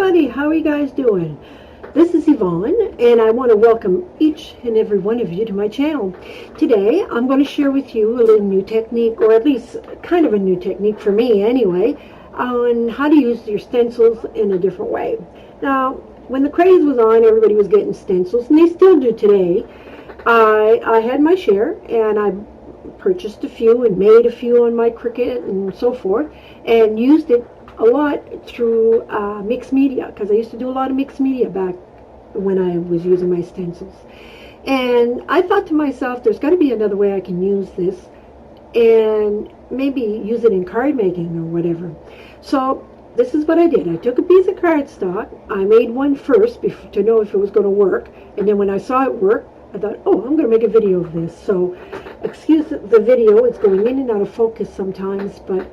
everybody, how are you guys doing? This is Yvonne, and I want to welcome each and every one of you to my channel. Today, I'm going to share with you a little new technique, or at least kind of a new technique for me anyway, on how to use your stencils in a different way. Now, when the craze was on, everybody was getting stencils, and they still do today. I had my share, and I purchased a few and made a few on my Cricut and so forth, and used it a lot through mixed media, because I used to do a lot of mixed media back when I was using my stencils. And I thought to myself, there's got to be another way I can use this and maybe use it in card making or whatever. So this is what I did. I took a piece of cardstock. I made one first to know if it was going to work, and then when I saw it work, I thought, oh, I'm going to make a video of this. So excuse the video, it's going in and out of focus sometimes, but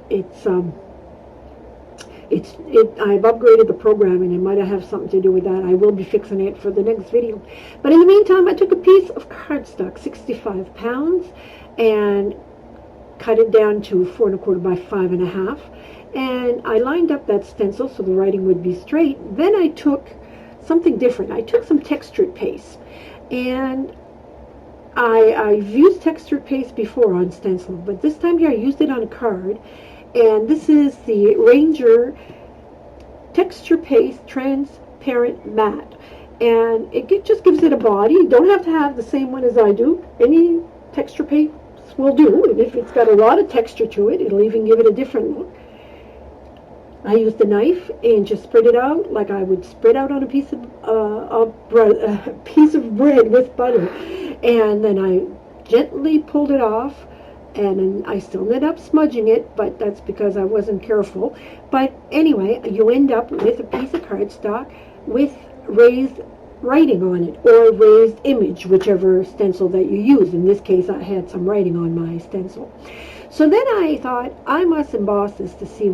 I've upgraded the program, and it might have something to do with that. I will be fixing it for the next video. But in the meantime, I took a piece of cardstock, 65 pounds, and cut it down to 4 1/4 by 5 1/2. And I lined up that stencil so the writing would be straight. Then I took something different. I took some textured paste. And I've used textured paste before on stencil, but this time here I used it on a card. And this is the Ranger Texture Paste Transparent Matte. And it just gives it a body. You don't have to have the same one as I do. Any texture paste will do. And if it's got a lot of texture to it, it'll even give it a different look. I used a knife and just spread it out like I would spread out on a piece of bread with butter. And then I gently pulled it off. And then I still ended up smudging it, but that's because I wasn't careful. But anyway, you end up with a piece of cardstock with raised writing on it, or raised image, whichever stencil that you use. In this case, I had some writing on my stencil. So then I thought, I must emboss this to see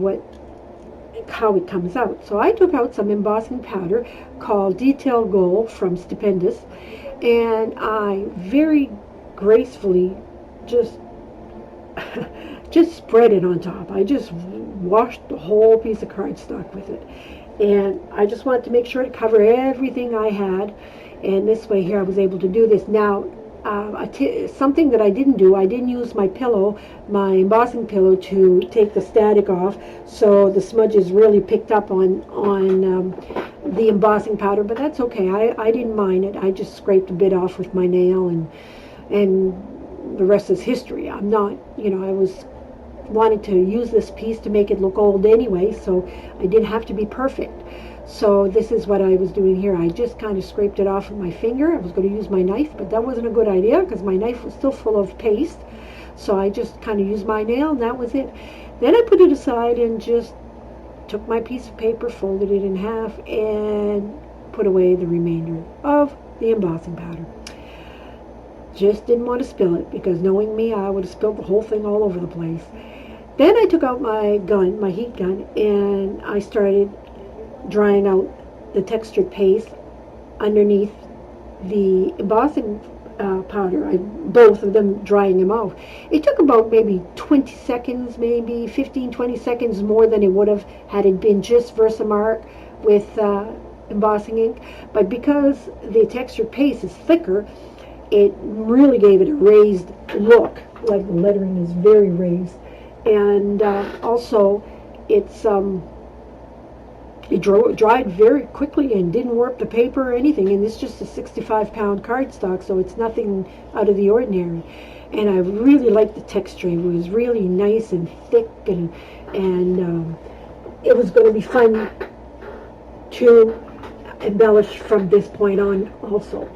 how it comes out. So I took out some embossing powder called Detail Gold from Stupendous, and I very gracefully just spread it on top. I just washed the whole piece of cardstock with it, and I just wanted to make sure to cover everything I had, and this way here I was able to do this. Now something that I didn't do, I didn't use my pillow, my embossing pillow, to take the static off, so the smudges really picked up on the embossing powder, but that's okay. I didn't mind it. I just scraped a bit off with my nail, and the rest is history. I'm not, I was wanting to use this piece to make it look old anyway, so I didn't have to be perfect. So this is what I was doing here. I just kind of scraped it off with my finger. I was going to use my knife, but that wasn't a good idea because my knife was still full of paste. So I just kind of used my nail, and that was it. Then I put it aside and just took my piece of paper, folded it in half, and put away the remainder of the embossing powder. Just didn't want to spill it, because knowing me, I would have spilled the whole thing all over the place. Then I took out my gun, my heat gun, and I started drying out the textured paste underneath the embossing powder. Both of them, drying them out. It took about maybe 20 seconds, maybe 15-20 seconds more than it would have had it been just Versamark with embossing ink. But because the textured paste is thicker, it really gave it a raised look, like the lettering is very raised. And also it dried very quickly and didn't warp the paper or anything, and it's just a 65-pound cardstock, so it's nothing out of the ordinary. And I really liked the texture. It was really nice and thick, and it was going to be fun to embellish from this point on also.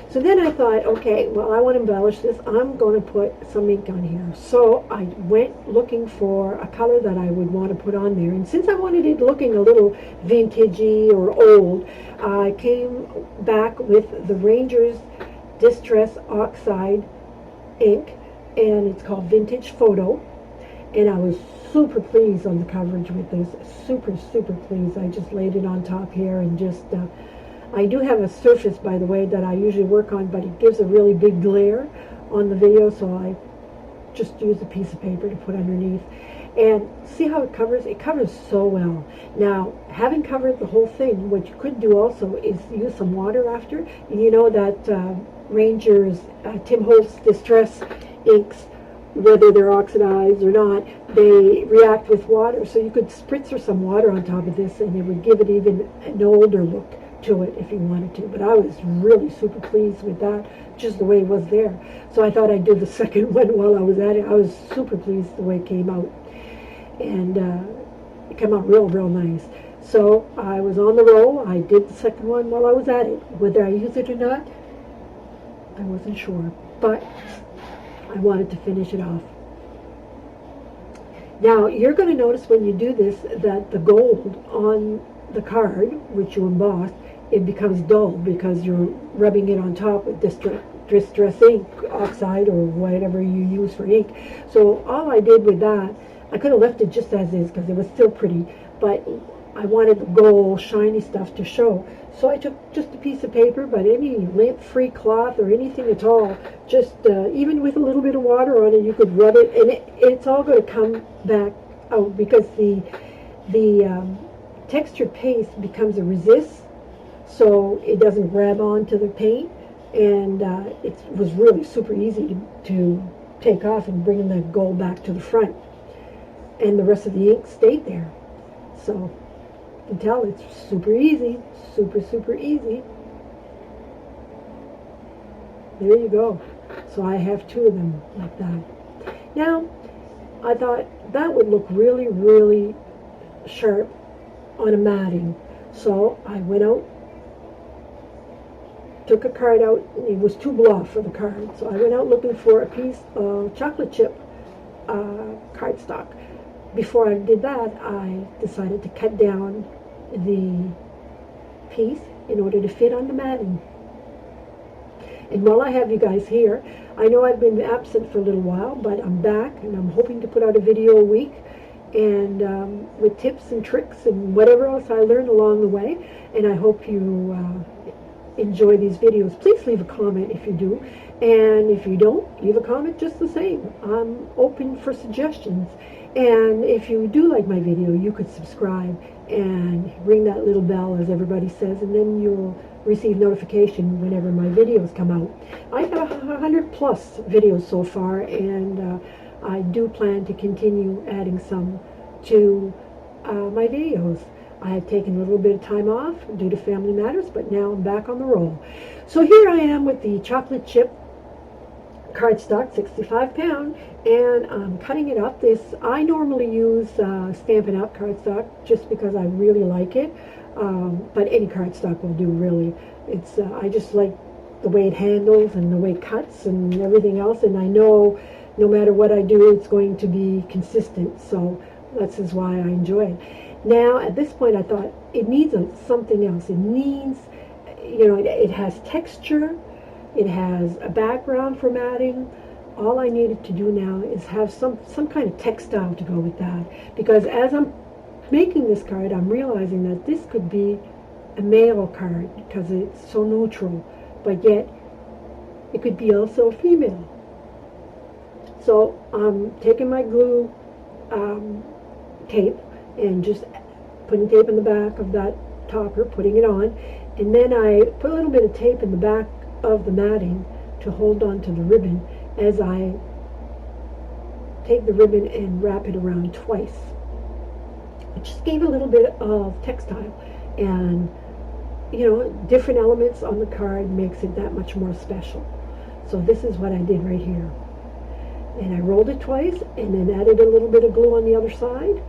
So then I thought, okay, well, I want to embellish this. I'm going to put some ink on here. So I went looking for a color that I would want to put on there. And since I wanted it looking a little vintagey or old, I came back with the Ranger's Distress Oxide ink, and it's called Vintage Photo. And I was super pleased on the coverage with this. Super, super pleased. I just laid it on top here and just... I do have a surface, by the way, that I usually work on, but it gives a really big glare on the video, so I just used a piece of paper to put underneath. And see how it covers? It covers so well. Now, having covered the whole thing, what you could do also is use some water after. You know that Ranger's Tim Holtz Distress inks, whether they're oxidized or not, they react with water. So you could spritz some water on top of this, and it would give it even an older look to it if you wanted to. But I was really super pleased with that, just the way it was there. So I thought I'd do the second one while I was at it. I was super pleased the way it came out. And it came out real, real nice. So I was on the roll. I did the second one while I was at it. Whether I use it or not, I wasn't sure. But I wanted to finish it off. Now, you're going to notice when you do this that the gold on the card, which you embossed, it becomes dull because you're rubbing it on top with distress ink, oxide, or whatever you use for ink. So all I did with that, I could have left it just as is because it was still pretty, but I wanted the gold, shiny stuff to show. So I took just a piece of paper, but any lint-free cloth or anything at all, just even with a little bit of water on it, you could rub it, and it's all going to come back out because the textured paste becomes a resist, so it doesn't grab onto the paint, and it was really super easy to take off and bring the gold back to the front, and the rest of the ink stayed there. So you can tell it's super easy, super easy. There you go. So I have two of them like that. Now, I thought that would look really, really sharp on a matting. So I went out, took a card out. It was too blah for the card. So I went out looking for a piece of chocolate chip cardstock. Before I did that, I decided to cut down the piece in order to fit on the matting. And while I have you guys here, I know I've been absent for a little while, but I'm back and I'm hoping to put out a video a week, and with tips and tricks and whatever else I learned along the way. And I hope you enjoy these videos. Please leave a comment if you do, and if you don't, leave a comment just the same. I'm open for suggestions. And if you do like my video, you could subscribe and ring that little bell, as everybody says, and then you'll receive notification whenever my videos come out. I've got 100 plus videos so far, and I do plan to continue adding some to my videos. I had taken a little bit of time off due to family matters, but now I'm back on the roll. So here I am with the chocolate chip cardstock, 65 pound, and I'm cutting it up. I normally use Stampin' Up! Cardstock just because I really like it, but any cardstock will do, really. It's I just like the way it handles and the way it cuts and everything else, and I know no matter what I do, it's going to be consistent, so that's is why I enjoy it. Now, at this point, I thought it needs something else. It needs, it has texture, it has a background for matting. All I needed to do now is have some kind of textile to go with that, because as I'm making this card, I'm realizing that this could be a male card because it's so neutral, but yet it could be also a female. So I'm taking my glue tape and just putting tape in the back of that topper, putting it on, and then I put a little bit of tape in the back of the matting to hold on to the ribbon as I take the ribbon and wrap it around twice. It just gave a little bit of textile, and different elements on the card makes it that much more special. So this is what I did right here, and I rolled it twice and then added a little bit of glue on the other side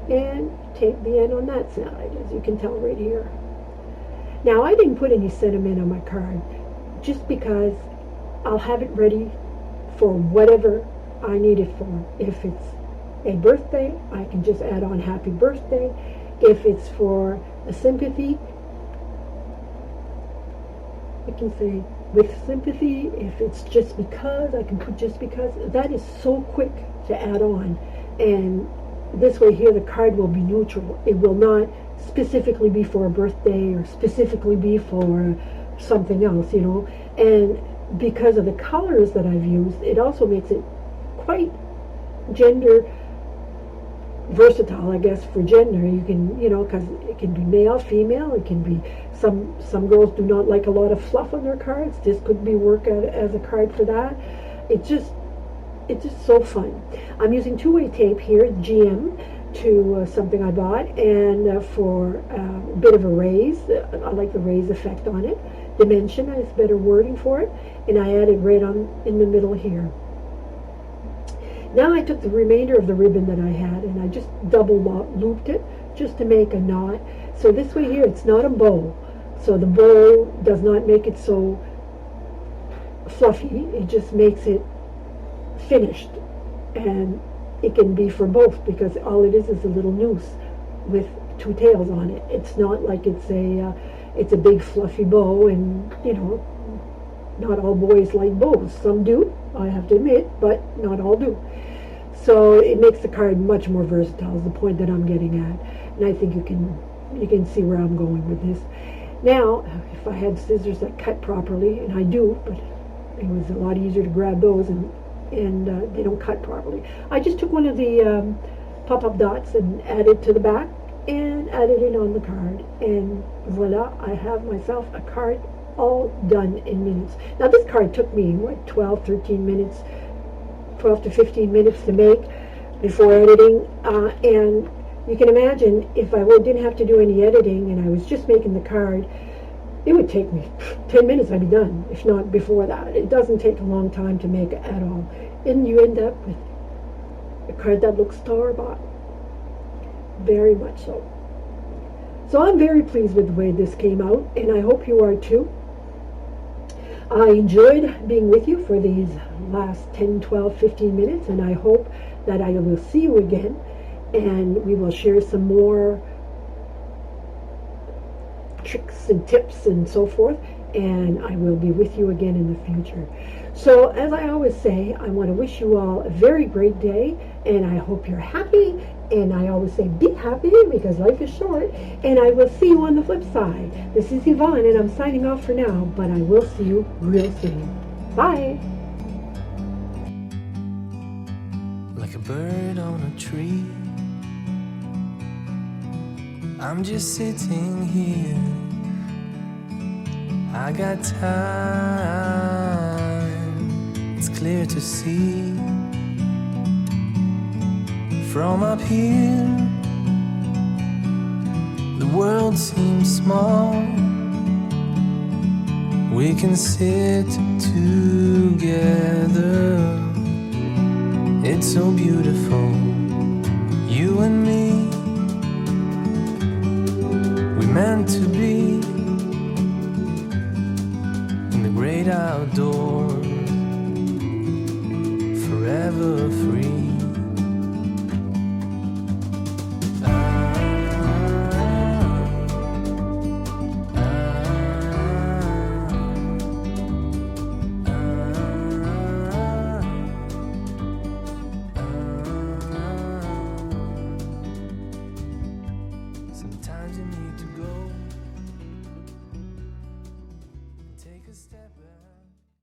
and taped the end on that side, as you can tell right here. Now, I didn't put any sentiment on my card just because I'll have it ready for whatever I need it for. If it's a birthday, I can just add on happy birthday. If it's for a sympathy, I can say with sympathy. If it's just because, I can put just because. That is so quick to add on, and this way here the card will be neutral. It will not specifically be for a birthday or specifically be for something else, and because of the colors that I've used, it also makes it quite gender versatile, I guess, for gender. You can, because it can be male, female. It can be some girls do not like a lot of fluff on their cards. This could be work as a card for that. It's just it's just so fun. I'm using two-way tape here, GM, to something I bought, and for a bit of a raise. I like the raise effect on it. Dimension is better wording for it, and I added right on in the middle here. Now I took the remainder of the ribbon that I had and I just double looped it just to make a knot. So this way here, it's not a bow. So the bow does not make it so fluffy. It just makes it finished. And it can be for both because all it is a little noose with two tails on it. It's not like it's a big fluffy bow, and not all boys like bows. Some do, I have to admit, but not all do. So it makes the card much more versatile is the point that I'm getting at. And I think you can see where I'm going with this. Now, if I had scissors that cut properly, and I do, but it was a lot easier to grab those, and they don't cut properly. I just took one of the pop-up dots and added to the back and added it on the card. And voila, I have myself a card all done in minutes. Now this card took me, 12 to 15 minutes to make before editing, and you can imagine if I didn't have to do any editing and I was just making the card, it would take me 10 minutes, I'd be done, if not before that. It doesn't take a long time to make at all, and you end up with a card that looks store-bought, very much so. So I'm very pleased with the way this came out, and I hope you are too. I enjoyed being with you for these last 10, 12, 15 minutes, and I hope that I will see you again, and we will share some more tricks and tips and so forth, and I will be with you again in the future. So, as I always say, I want to wish you all a very great day, and I hope you're happy, and I always say be happy because life is short, and I will see you on the flip side. This is Yvonne, and I'm signing off for now, but I will see you real soon. Bye! Like a bird on a tree, I'm just sitting here. I got time, it's clear to see. From up here, the world seems small. We can sit together